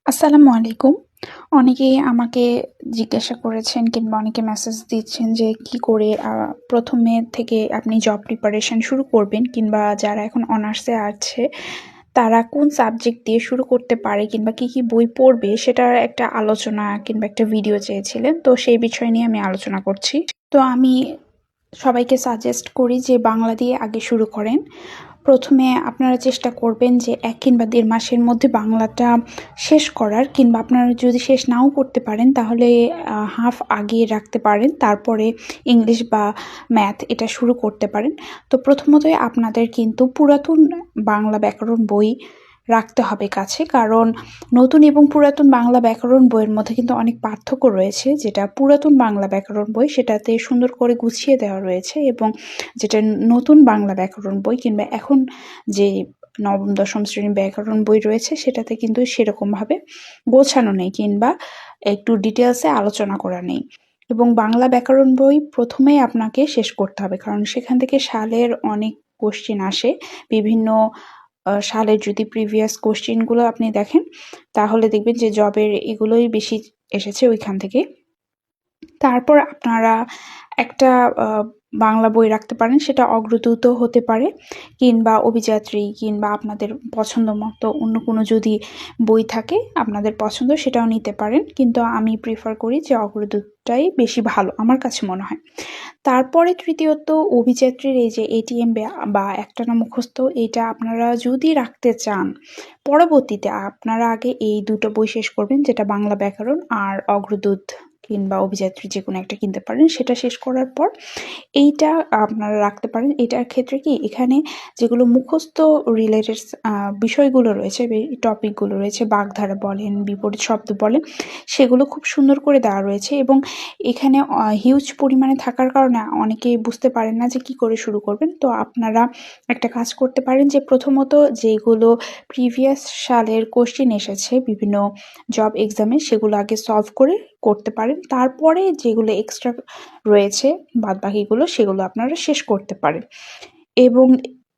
আসসালামু আলাইকুম। অনেকেই আমাকে জিজ্ঞাসা করেছেন কিংবা অনেকে মেসেজ দিচ্ছেন যে কি করে ১ম মে থেকে আপনি জব প্রিপারেশন শুরু করবেন কিংবা যারা এখন অনার্সে আছে তারা কোন সাবজেক্ট দিয়ে শুরু করতে পারে কিংবা কি বই পড়বে সেটার একটা আলোচনা কিংবা একটা ভিডিও চেয়েছিলেন। তো সেই বিষয় নিয়ে আমি আলোচনা করছি। তো আমি সবাইকে সাজেস্ট করি যে বাংলা দিয়ে আগে শুরু করেন। ১ম এ আপনারা চেষ্টা করবেন যে ১ কিংবা ১.৫ মাসের মধ্যে বাংলাটা শেষ করার কিংবা আপনারা যদি শেষ নাও করতে পারেন তাহলে হাফ আগিয়ে রাখতে পারেন। তারপরে ইংলিশ বা ম্যাথ এটা শুরু করতে পারেন। তো প্রথমতই আপনাদের কিন্তু পুরাতন বাংলা ব্যাকরণ বই রাখতে হবে কাছে। কারণ নতুন এবং পুরাতন বাংলা ব্যাকরণ বইয়ের মধ্যে কিন্তু অনেক পার্থক্য রয়েছে। যেটা পুরাতন বাংলা ব্যাকরণ বই সেটাতে সুন্দর করে গুছিয়ে দেওয়া রয়েছে এবং যেটা নতুন বাংলা ব্যাকরণ বই কিংবা এখন যে নবম দশম শ্রেণীর ব্যাকরণ বই রয়েছে সেটাতে কিন্তু সেরকমভাবে গোছানো নেই কিংবা একটু ডিটেলসে আলোচনা করা নেই। এবং বাংলা ব্যাকরণ বই প্রথমেই আপনাকে শেষ করতে হবে, কারণ সেখান থেকে সালের অনেক কোশ্চেন আসে। বিভিন্ন সালের যদি প্রিভিয়াস কোশ্চেনগুলো আপনি দেখেন তাহলে দেখবেন যে জবের এগুলোই বেশি এসেছে ওইখান থেকে। তারপর আপনারা একটা বাংলা বই রাখতে পারেন, সেটা অগ্রদূতও হতে পারে কিংবা অভিযাত্রী কিংবা আপনাদের পছন্দ মতো অন্য কোনো যদি বই থাকে আপনাদের পছন্দ সেটাও নিতে পারেন। কিন্তু আমি প্রেফার করি যে অগ্রদূতটাই বেশি ভালো আমার কাছে মনে হয়। তারপরে তৃতীয়ত অভিযাত্রীর এই যে এটিএম বা একটানা মুখস্থ এটা আপনারা যদি রাখতে চান, পরবর্তীতে আপনারা আগে এই ২ টো বই শেষ করবেন, যেটা বাংলা ব্যাকরণ আর অগ্রদূত কিংবা অভিযাত্রী যেকোনো একটা কিনতে পারেন। সেটা শেষ করার পর এইটা আপনারা রাখতে পারেন। এটার ক্ষেত্রে কি এখানে যেগুলো মুখস্থ রিলেটেড বিষয়গুলো রয়েছে, টপিকগুলো রয়েছে, বাগধারা বলেন, বিপরীত শব্দ বলেন, সেগুলো খুব সুন্দর করে দেওয়া রয়েছে এবং এখানে হিউজ পরিমাণে থাকার কারণে অনেকেই বুঝতে পারেন না যে কি করে শুরু করবেন। তো আপনারা একটা কাজ করতে পারেন যে প্রথমত যেগুলো প্রিভিয়াস সালের কোশ্চেন এসেছে বিভিন্ন জব এক্সামে সেগুলো আগে সলভ করে করতে পারেন। তারপরে যেগুলো এক্সট্রা রয়েছে বাদবাকিগুলো সেগুলো আপনারা শেষ করতে পারেন। এবং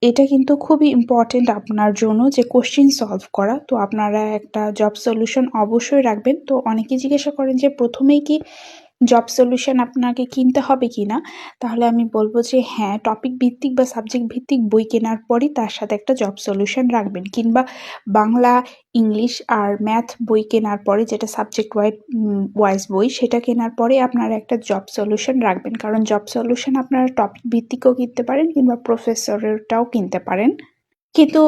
এটা কিন্তু খুবই ইম্পর্টেন্ট আপনার জন্য যে কোশ্চেন সলভ করা। তো আপনারা একটা জব সলিউশন অবশ্যই রাখবেন। তো অনেকেই জিজ্ঞাসা করেন যে প্রথমেই কি জব সলিউশন আপনাকে কিনতে হবে কিনা? তাহলে আমি বলব যে হ্যাঁ, টপিক ভিত্তিক বা সাবজেক্ট ভিত্তিক বই কেনার পরই তার সাথে একটা জব সলিউশন রাখবেন কিংবা বাংলা, ইংলিশ আর ম্যাথ বই কেনার পরে যেটা সাবজেক্ট ওয়াইজ বই সেটা কেনার পরে আপনারা একটা জব সলিউশন রাখবেন। কারণ জব সলিউশন আপনারা টপিক ভিত্তিকও কিনতে পারেন কিংবা প্রফেসরেরটাও কিনতে পারেন। কিন্তু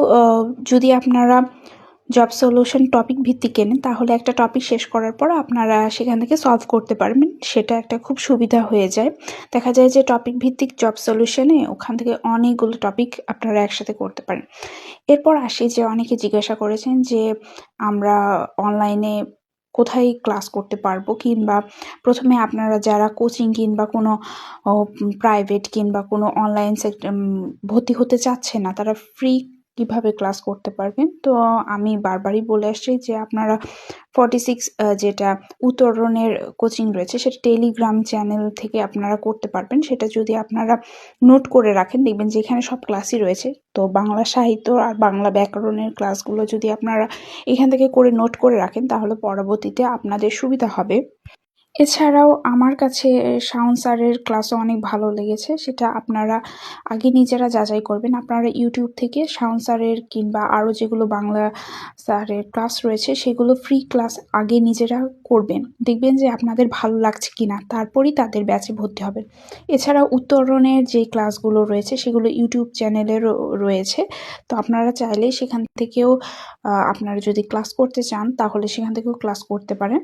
যদি আপনারা জব সলিউশন টপিক ভিত্তিক কেনেন তাহলে একটা টপিক শেষ করার পর আপনারা সেখান থেকে সলভ করতে পারবেন। সেটা একটা খুব সুবিধা হয়ে যায়। দেখা যায় যে টপিক ভিত্তিক জব সলিউশনে ওখান থেকে অনেকগুলো টপিক আপনারা একসাথে করতে পারেন। এরপর আসি যে অনেকে জিজ্ঞাসা করেছেন যে আমরা অনলাইনে কোথায় ক্লাস করতে পারবো কিংবা প্রথমে আপনারা যারা কোচিং কিংবা কোনো প্রাইভেট কিংবা কোনো অনলাইন ভর্তি হতে চাচ্ছেন না তারা ফ্রি কিভাবে ক্লাস করতে পারবেন। তো আমি বারবারই বলে আসছি যে আপনারা 46 যেটা উত্তরণের কোচিং রয়েছে সেটা টেলিগ্রাম চ্যানেল থেকে আপনারা করতে পারবেন। সেটা যদি আপনারা নোট করে রাখেন দেখবেন যে এখানে সব ক্লাসই রয়েছে। তো বাংলা সাহিত্য আর বাংলা ব্যাকরণের ক্লাসগুলো যদি আপনারা এখান থেকে করে নোট করে রাখেন তাহলে পরবর্তীতে আপনাদের সুবিধা হবে। এছাড়াও আমার কাছে শাওন স্যারের ক্লাসও অনেক ভালো লেগেছে। সেটা আপনারা আগে নিজেরা যাচাই করবেন। আপনারা ইউটিউব থেকে শাওন স্যারের কিংবা আরও যেগুলো বাংলা স্যারের ক্লাস রয়েছে সেগুলো ফ্রি ক্লাস আগে নিজেরা করবেন। দেখবেন যে আপনাদের ভালো লাগছে কিনা, তারপরই তাদের ব্যাচে ভর্তি হবেন। এছাড়াও উত্তরণের যে ক্লাসগুলো রয়েছে সেগুলো ইউটিউব চ্যানেলেরও রয়েছে। তো আপনারা চাইলে সেখান থেকেও আপনারা যদি ক্লাস করতে চান তাহলে সেখান থেকেও ক্লাস করতে পারেন।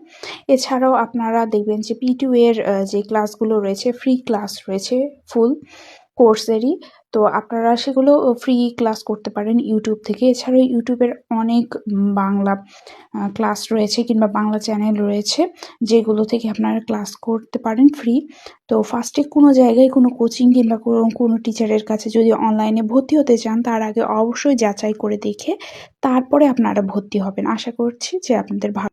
এছাড়াও আপনারা দেখবেন যে P2 এর যে ক্লাসগুলো রয়েছে ফ্রি ক্লাস রয়েছে ফুল কোর্সেরই। তো আপনারা সেগুলো ফ্রি ক্লাস করতে পারেন ইউটিউব থেকে। এছাড়াও ইউটিউবের অনেক বাংলা ক্লাস রয়েছে কিংবা বাংলা চ্যানেল রয়েছে যেগুলো থেকে আপনারা ক্লাস করতে পারেন ফ্রি। তো ফার্স্টে কোনো জায়গায় কোনো কোচিং কিংবা কোনো টিচারের কাছে যদি অনলাইনে ভর্তি হতে চান তার আগে অবশ্যই যাচাই করে দেখে তারপরে আপনারা ভর্তি হবেন। আশা করছি যে আপনাদের ভালো